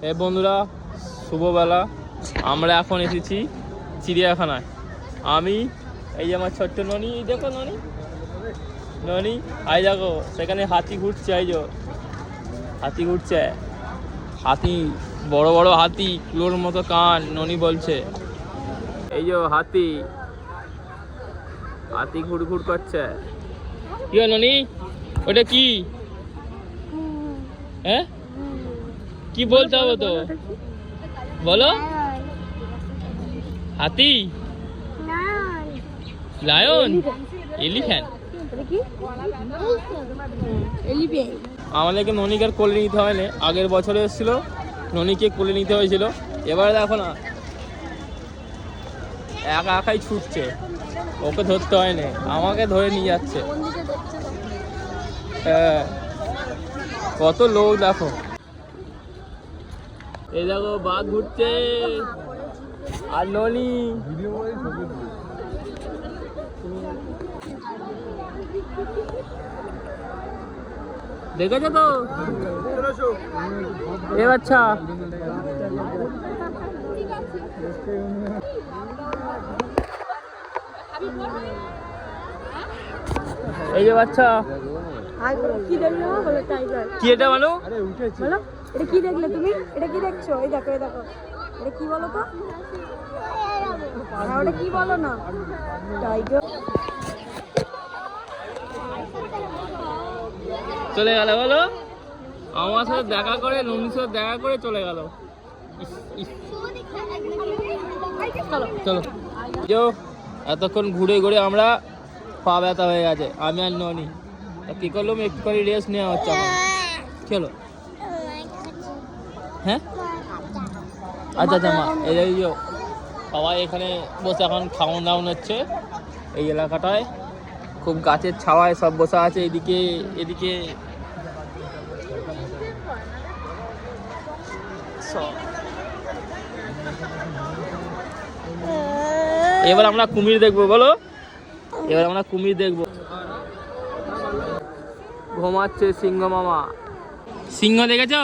এই বন্ধুরা, শুভবেলা। আমরা এখন এসেছি চিড়িয়াখানায়। আমি এই যে আমার ছোট্ট ননি, দেখো ননি ননি, আই দেখো সেখানে হাতি ঘুরছে। এই যে হাতি ঘুরছে, হাতি বড় বড় হাতি, কুলোর মতো কান, ননি বলছে। এই যে হাতি, হাতি ঘুর ঘুর করছে। কি ননি, ওটা কি? হ্যাঁ, কি বলতে হবে তো বলো। হাতি, লায়ন, এলিফ্যান্ট। আমাদেরকে ননিকে আর কোলে নিতে হয় না, আগের বছরে এসেছিল ননিকে কোলে নিতে হয়েছিল। এবারে দেখো না, একা একাই ছুটছে, ওকে ধরতে হয় না, আমাকে ধরে নিয়ে যাচ্ছে। হ্যাঁ, কত লোক দেখো। এই দেখো বাঘ ঘুরছে আর ননি। দেখেছো তো এ বাচ্চা, এই যে বাচ্চা। কি এটা বলো, এটা কি দেখলে তুমি? এটা কি দেখছো? এই দেখো, এই দেখো, এটা কি বলো তো? ওটা কি বলো না? টাইগার। চলে গেল বলো, আমার সাথে দেখা করে, ননির সাথে দেখা করে চলে গেল। চলো চলো, এতক্ষণ ঘুরে ঘুরে আমরা পা ব্যথা হয়ে গেছে, আমি আর ননি। কি করলাম, একটু করে রেস্ট নেওয়া হচ্ছে আমার। চলো। হ্যাঁ, আচ্ছা আচ্ছা মা, এই যে সবাই এখানে বসে এখন খাওয়ান দাওয়ান হচ্ছে। এই এলাকাটায় খুব গাছের ছাওয়ায় সব বসে আছে। এদিকে এদিকে এবার আমরা কুমির দেখবো বলো, এবার আমরা কুমির দেখবো। ঘুমাচ্ছে সিংহ মামা। সিংহ দেখেছো?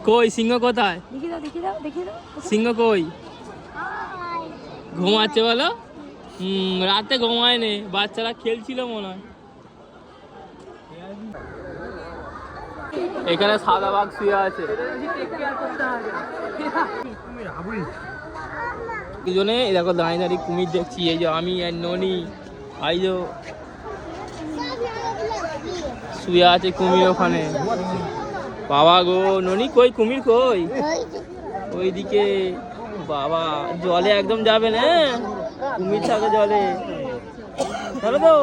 কই সিংহ কোথায়? সিংহ কই? ঘুমাচ্ছে বলো। রাতে ঘুমায় নে, বাচ্চারা খেলছিল মনে হয়। এখানে সাদা বাঘ শুয়ে আছে। দুজনে দেখো দাঁড়িয়ে দাঁড়িয়ে কুমির দেখছি। এই যে আমি আর ননি, এই যে শুয়ে আছে কুমির ওখানে। বাবা গো, ননি কই, কুমির কই? ওইদিকে। বাবা, জলে একদম যাবে না, কুমির থাকে জলে। চলো তো।